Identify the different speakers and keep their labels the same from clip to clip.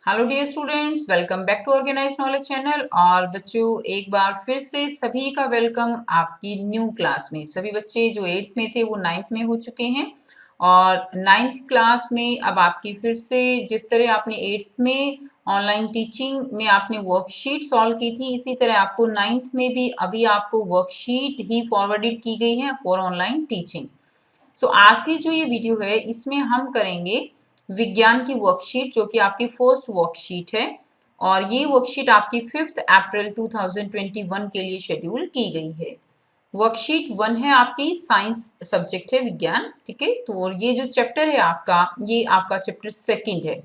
Speaker 1: Hello dear students, welcome back to organise knowledge channel. और बच्चों, एक बार फिर से सभी का वेलकम आपकी न्यू क्लास में। सभी बच्चे जो 8th में थे वो 9th में हो चुके हैं और 9th क्लास में अब आपकी फिर से जिस तरह आपने 8th में ऑनलाइन टीचिंग में आपने वर्कशीट सॉल्व की थी, इसी तरह आपको 9th में भी अभी आपको वर्कशीट ही फॉरवर्डेड की गई है फॉर ऑनलाइन टीचिंग। सो आज की जो ये वीडियो है इसमें हम करेंगे विज्ञान की वर्कशीट, जो कि आपकी फर्स्ट वर्कशीट है और ये वर्कशीट आपकी 5 अप्रैल 2021 के लिए शेड्यूल की गई है। वर्कशीट 1 है आपकी साइंस सब्जेक्ट है विज्ञान, ठीक है। तो ये जो चैप्टर है आपका, ये आपका चैप्टर 2 है,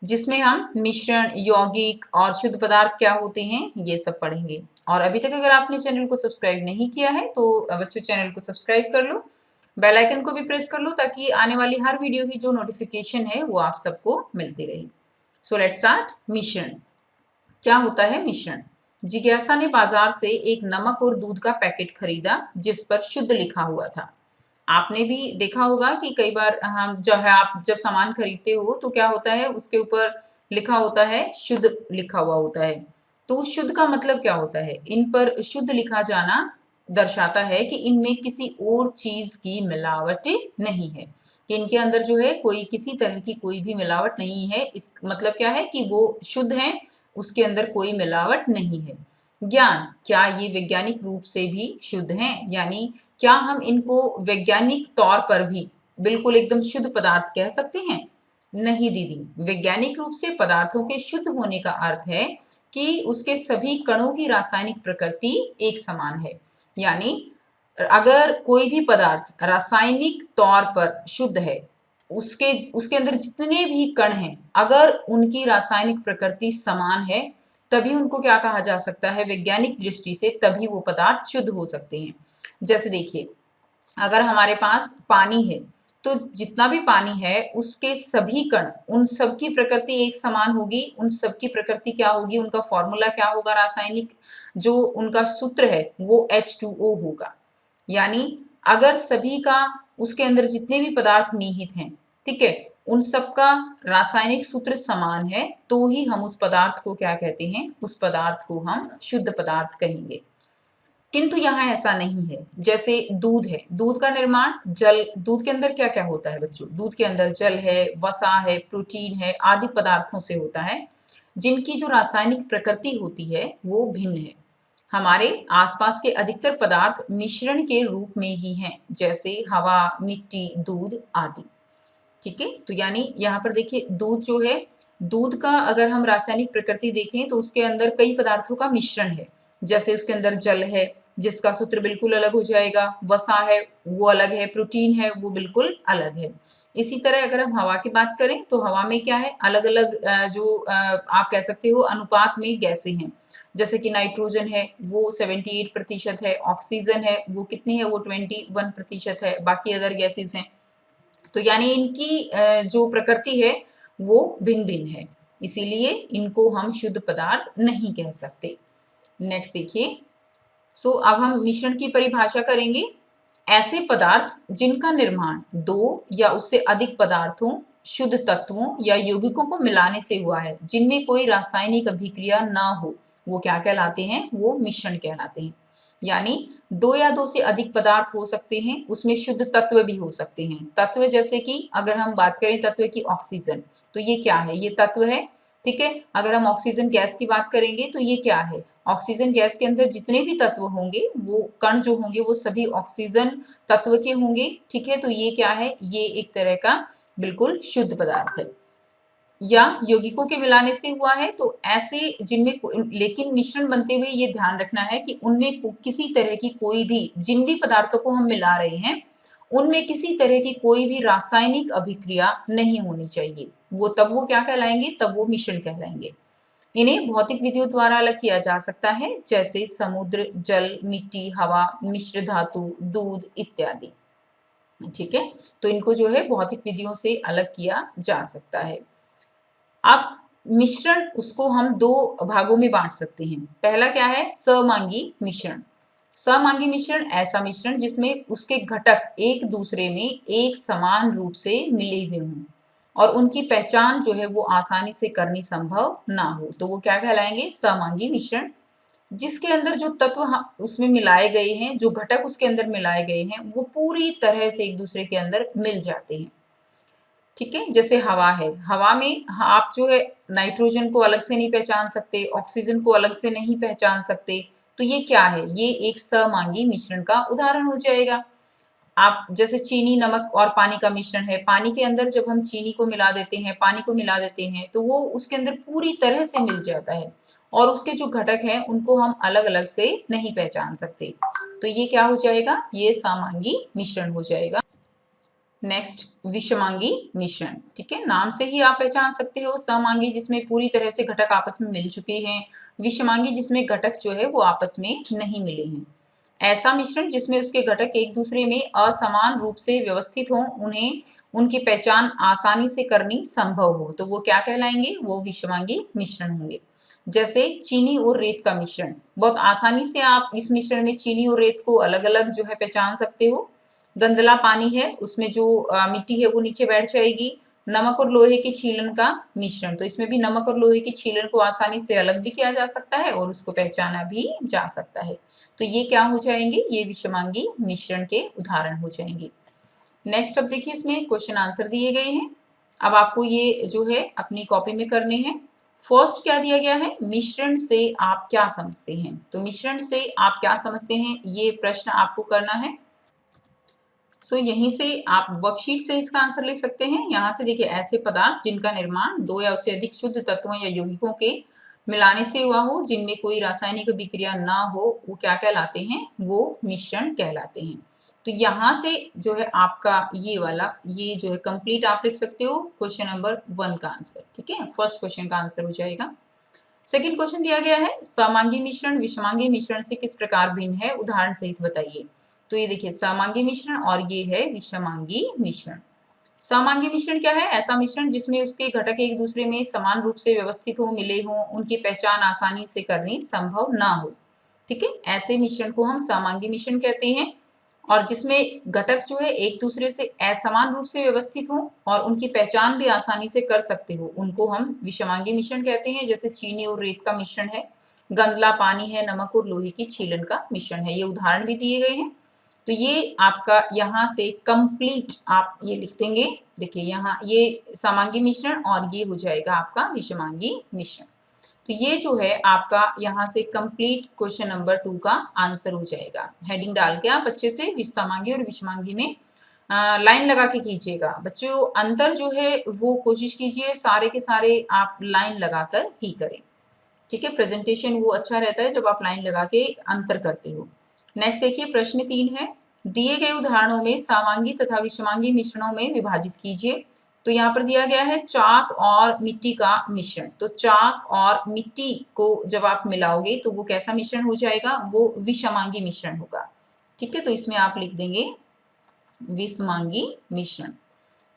Speaker 1: जिसमें हम मिश्रण, यौगिक और शुद्ध पदार्थ क्या होते हैं ये सब पढ़ेंगे। और अभी तक अगर आपने चैनल को सब्सक्राइब नहीं किया है तो बच्चों चैनल को सब्सक्राइब कर लो, बेल आइकन को भी प्रेस कर लो ताकि आने वाली हर वीडियो की जो नोटिफिकेशन है वो आप सबको मिलती रहे। So let's start. मिश्रण क्या होता है? मिश्रण, जिज्ञासा ने बाजार से एक नमक और दूध का पैकेट खरीदा जिस पर शुद्ध लिखा हुआ था। आपने भी देखा होगा कि कई बार हम जो है, आप जब सामान खरीदते हो तो क्या होता है, उसके ऊपर लिखा होता है शुद्ध, लिखा हुआ होता है। तो शुद्ध का मतलब क्या होता है? इन पर शुद्ध लिखा जाना दर्शाता है कि इनमें किसी और चीज की मिलावट नहीं है, कि इनके अंदर जो है कोई किसी तरह की कोई भी मिलावट नहीं है। इस मतलब क्या है कि वो शुद्ध है, उसके अंदर कोई मिलावट नहीं है। ज्ञान, क्या ये वैज्ञानिक रूप से भी शुद्ध हैं? यानी क्या हम इनको वैज्ञानिक तौर पर भी बिल्कुल एकदम शुद्ध पदार्थ कह सकते हैं? नहीं दीदी, वैज्ञानिक रूप से पदार्थों के शुद्ध होने का अर्थ है कि उसके सभी कणों की रासायनिक प्रकृति एक समान है। यानी अगर कोई भी पदार्थ रासायनिक तौर पर शुद्ध है, उसके उसके अंदर जितने भी कण हैं, अगर उनकी रासायनिक प्रकृति समान है तभी उनको क्या कहा जा सकता है? वैज्ञानिक दृष्टि से तभी वो पदार्थ शुद्ध हो सकते हैं। जैसे देखिए, अगर हमारे पास पानी है तो जितना भी पानी है उसके सभी कण, उन सब की प्रकृति एक समान होगी। उन सब की प्रकृति क्या होगी? उनका फॉर्मूला क्या होगा? रासायनिक जो उनका सूत्र है वो H2O होगा। यानी अगर सभी का, उसके अंदर जितने भी पदार्थ निहित हैं, ठीक है, उन सबका रासायनिक सूत्र समान है तो ही हम उस पदार्थ को क्या कहते हैं? उस पदार्थ को हम शुद्ध पदार्थ कहेंगे। किंतु यहाँ ऐसा नहीं है। जैसे दूध है, दूध का निर्माण जल, दूध के अंदर क्या क्या होता है बच्चों? दूध के अंदर जल है, वसा है, प्रोटीन है, आदि पदार्थों से होता है, जिनकी जो रासायनिक प्रकृति होती है वो भिन्न है। हमारे आसपास के अधिकतर पदार्थ मिश्रण के रूप में ही हैं, जैसे हवा, मिट्टी, दूध आदि, ठीक है। तो यानी यहाँ पर देखिए, दूध जो है, दूध का अगर हम रासायनिक प्रकृति देखें तो उसके अंदर कई पदार्थों का मिश्रण है। जैसे उसके अंदर जल है जिसका सूत्र बिल्कुल अलग हो जाएगा, वसा है वो अलग है, प्रोटीन है वो बिल्कुल अलग है। इसी तरह अगर हम हवा की बात करें तो हवा में क्या है? अलग अलग जो आप कह सकते हो अनुपात में गैसें हैं। जैसे कि नाइट्रोजन है वो 78% है, ऑक्सीजन है वो कितनी है? वो 21% है, बाकी अदर गैसेज हैं। तो यानी इनकी जो प्रकृति है वो भिन्न भिन्न है, इसीलिए इनको हम शुद्ध पदार्थ नहीं कह सकते। नेक्स्ट देखिए। सो अब हम मिश्रण की परिभाषा करेंगे। ऐसे पदार्थ जिनका निर्माण दो या उससे अधिक पदार्थों, शुद्ध तत्वों या यौगिकों को मिलाने से हुआ है, जिनमें कोई रासायनिक अभिक्रिया ना हो, वो क्या कहलाते हैं? वो मिश्रण कहलाते हैं। यानी दो या दो से अधिक पदार्थ हो सकते हैं, उसमें शुद्ध तत्व भी हो सकते हैं। तत्व जैसे कि अगर हम बात करें तत्व की, ऑक्सीजन, तो ये क्या है? ये तत्व है, ठीक है। अगर हम ऑक्सीजन गैस की बात करेंगे तो ये क्या है? ऑक्सीजन गैस के अंदर जितने भी तत्व होंगे, वो कण जो होंगे वो सभी ऑक्सीजन तत्व के होंगे, ठीक है। तो ये क्या है? ये एक तरह का बिल्कुल शुद्ध पदार्थ है। या यौगिकों के मिलाने से हुआ है, तो ऐसे जिनमें, लेकिन मिश्रण बनते हुए ये ध्यान रखना है कि उनमें किसी तरह की कोई भी, जिन भी पदार्थों को हम मिला रहे हैं उनमें किसी तरह की कोई भी रासायनिक अभिक्रिया नहीं होनी चाहिए। तब वो क्या कहलाएंगे? तब वो मिश्रण कहलाएंगे। इन्हें भौतिक विधियों द्वारा अलग किया जा सकता है, जैसे समुद्र, जल, मिट्टी, हवा, मिश्र धातु, दूध इत्यादि, ठीक है। तो इनको जो है भौतिक विधियों से अलग किया जा सकता है। अब मिश्रण, उसको हम दो भागों में बांट सकते हैं। पहला क्या है? समांगी मिश्रण। समांगी मिश्रण ऐसा मिश्रण जिसमें उसके घटक एक दूसरे में एक समान रूप से मिले हुए हों और उनकी पहचान जो है वो आसानी से करनी संभव ना हो, तो वो क्या कहलाएंगे? समांगी मिश्रण। जिसके अंदर जो तत्व उसमें मिलाए गए हैं, जो घटक उसके अंदर मिलाए गए हैं, वो पूरी तरह से एक दूसरे के अंदर मिल जाते हैं। ठीक है, जैसे हवा है, हवा में आप जो है नाइट्रोजन को अलग से नहीं पहचान सकते, ऑक्सीजन को अलग से नहीं पहचान सकते, तो ये क्या है? ये एक समांगी मिश्रण का उदाहरण हो जाएगा। आप जैसे चीनी, नमक और पानी का मिश्रण है, पानी के अंदर जब हम चीनी को मिला देते हैं, पानी को मिला देते हैं, तो वो उसके अंदर पूरी तरह से मिल जाता है और उसके जो घटक हैं उनको हम अलग अलग से नहीं पहचान सकते, तो ये क्या हो जाएगा? ये समांगी मिश्रण हो जाएगा। नेक्स्ट, विषमांगी मिश्रण। ठीक है, नाम से ही आप पहचान सकते हो, समांगी जिसमें पूरी तरह से घटक आपस में मिल चुके हैं, विषमांगी जिसमें घटक जो है वो आपस में नहीं मिले हैं। ऐसा मिश्रण जिसमें उसके घटक एक दूसरे में असमान रूप से व्यवस्थित हों, उन्हें उनकी पहचान आसानी से करनी संभव हो, तो वो क्या कहलाएंगे? वो विषमांगी मिश्रण होंगे। जैसे चीनी और रेत का मिश्रण, बहुत आसानी से आप इस मिश्रण में चीनी और रेत को अलग अलग जो है पहचान सकते हो। गंदला पानी है, उसमें जो मिट्टी है वो नीचे बैठ जाएगी। नमक और लोहे की छीलन का मिश्रण, तो इसमें भी नमक और लोहे की छीलन को आसानी से अलग भी किया जा सकता है और उसको पहचाना भी जा सकता है, तो ये क्या हो जाएंगे? ये विषमांगी मिश्रण के उदाहरण हो जाएंगे। नेक्स्ट, अब देखिए इसमें क्वेश्चन आंसर दिए गए हैं, अब आपको ये जो है अपनी कॉपी में करने हैं। फर्स्ट क्या दिया गया है? मिश्रण से आप क्या समझते हैं, तो मिश्रण से आप क्या समझते हैं, ये प्रश्न आपको करना है। यहीं से आप वर्कशीट से इसका आंसर लिख सकते हैं। यहाँ से देखिए, ऐसे पदार्थ जिनका निर्माण दो या उससे अधिक शुद्ध तत्वों या यौगिकों के मिलाने से हुआ हो, जिनमें कोई रासायनिक अभिक्रिया ना हो, वो क्या कहलाते हैं? वो मिश्रण कहलाते हैं। तो यहाँ से जो है आपका ये वाला, ये जो है कंप्लीट आप लिख सकते हो क्वेश्चन नंबर 1 का आंसर। ठीक है, फर्स्ट क्वेश्चन का आंसर हो जाएगा। सेकंड क्वेश्चन दिया गया है, समांगी मिश्रण विषमांगी मिश्रण से किस प्रकार भिन्न है, उदाहरण सहित बताइए। तो ये देखिए, समांगी मिश्रण और ये है विषमांगी मिश्रण। समांगी मिश्रण क्या है? ऐसा मिश्रण जिसमें उसके घटक एक दूसरे में समान रूप से व्यवस्थित हो, मिले हों, उनकी पहचान आसानी से करनी संभव ना हो। ठीक है, ऐसे मिश्रण को हम समांगी मिश्रण कहते हैं, और जिसमें घटक जो है एक दूसरे से असमान रूप से व्यवस्थित हो और उनकी पहचान भी आसानी से कर सकते हो, उनको हम विषमांगी मिश्रण कहते हैं। जैसे चीनी और रेत का मिश्रण है, गंदला पानी है, नमक और लोहे की छीलन का मिश्रण है, ये उदाहरण भी दिए गए हैं। तो ये आपका यहाँ से कंप्लीट आप ये लिख देंगे। देखिए यहाँ ये समांगी मिश्रण और ये हो जाएगा आपका विषमांगी मिश्रण। तो ये जो है आपका यहाँ से कंप्लीट क्वेश्चन नंबर 2 का आंसर हो जाएगा। हेडिंग डाल के आप अच्छे से समांगी और विषमांगी में लाइन लगा के कीजिएगा। बच्चों, अंतर जो है वो कोशिश कीजिए सारे के सारे आप लाइन लगाकर ही करें। ठीक है, प्रेजेंटेशन वो अच्छा रहता है जब आप लाइन लगा के अंतर करते हो। नेक्स्ट देखिए, प्रश्न 3 है, दिए गए उदाहरणों में समांगी तथा विषमांगी मिश्रणों में विभाजित कीजिए। तो यहाँ पर दिया गया है चाक और मिट्टी का मिश्रण। तो चाक और मिट्टी को जब आप मिलाओगे तो वो कैसा मिश्रण हो जाएगा? वो विषमांगी मिश्रण होगा। ठीक है, तो इसमें आप लिख देंगे विषमांगी मिश्रण।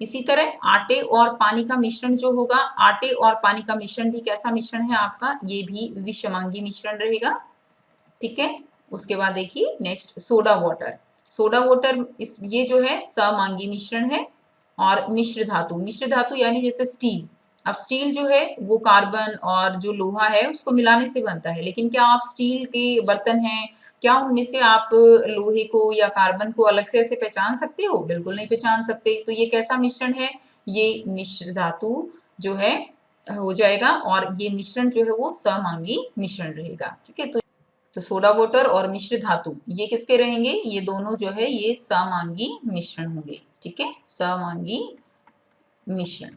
Speaker 1: इसी तरह आटे और पानी का मिश्रण जो होगा, आटे और पानी का मिश्रण भी कैसा मिश्रण है आपका? ये भी विषमांगी मिश्रण रहेगा। ठीक है, उसके बाद देखिए next, soda water. Soda water इस ये जो है समांगी मिश्रण है। और मिश्र धातु यानी जैसे स्टील। अब स्टील जो है वो कार्बन और जो लोहा है उसको मिलाने से बनता है, लेकिन क्या आप स्टील के बर्तन हैं, क्या उनमें से आप लोहे को या कार्बन को अलग से ऐसे पहचान सकते हो? बिल्कुल नहीं पहचान सकते। तो ये कैसा मिश्रण है? ये मिश्र धातु जो है हो जाएगा, और ये मिश्रण जो है वो समांगी मिश्रण रहेगा। ठीक है, तो सोडा वाटर और मिश्र धातु ये किसके रहेंगे? ये दोनों जो है ये समांगी मिश्रण होंगे। ठीक है, समांगी मिश्रण।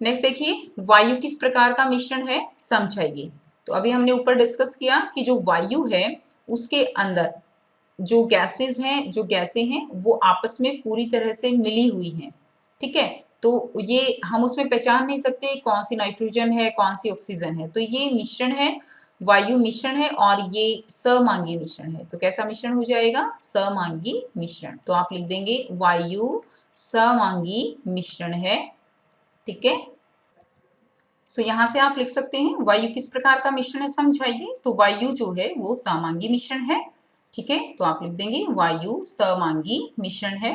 Speaker 1: नेक्स्ट देखिए, वायु किस प्रकार का मिश्रण है, समझाइए। तो अभी हमने ऊपर डिस्कस किया कि जो वायु है उसके अंदर जो गैसें हैं वो आपस में पूरी तरह से मिली हुई हैं। ठीक है, तो ये हम उसमें पहचान नहीं सकते कौन सी नाइट्रोजन है, कौन सी ऑक्सीजन है। तो ये मिश्रण है, वायु मिश्रण है, और ये समांगी मिश्रण है। तो कैसा मिश्रण हो जाएगा? समांगी मिश्रण। तो आप लिख देंगे वायु समांगी मिश्रण है। ठीक है, सो यहाँ से आप लिख सकते हैं वायु किस प्रकार का मिश्रण है, समझाइए। तो वायु जो है वो समांगी मिश्रण है। ठीक है, तो आप लिख देंगे वायु समांगी मिश्रण है।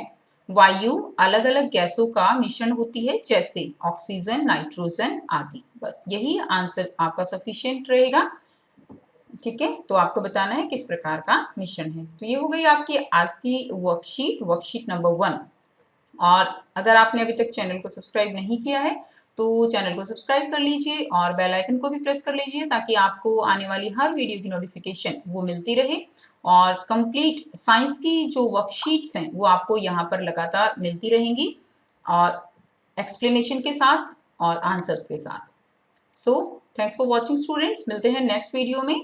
Speaker 1: वायु अलग अलग गैसों का मिश्रण होती है, जैसे ऑक्सीजन, नाइट्रोजन आदि। बस यही आंसर आपका सफिशिएंट रहेगा। ठीक है, तो आपको बताना है किस प्रकार का मिश्रण है। तो ये हो गई आपकी आज की वर्कशीट नंबर 1। और अगर आपने अभी तक चैनल को सब्सक्राइब नहीं किया है तो चैनल को सब्सक्राइब कर लीजिए और बेल आइकन को भी प्रेस कर लीजिए, ताकि आपको आने वाली हर वीडियो की नोटिफिकेशन वो मिलती रहे। और कंप्लीट साइंस की जो वर्कशीट्स हैं वो आपको यहाँ पर लगातार मिलती रहेंगी, और एक्सप्लेनेशन के साथ और आंसर्स के साथ। So thanks for watching students, मिलते हैं नेक्स्ट वीडियो में।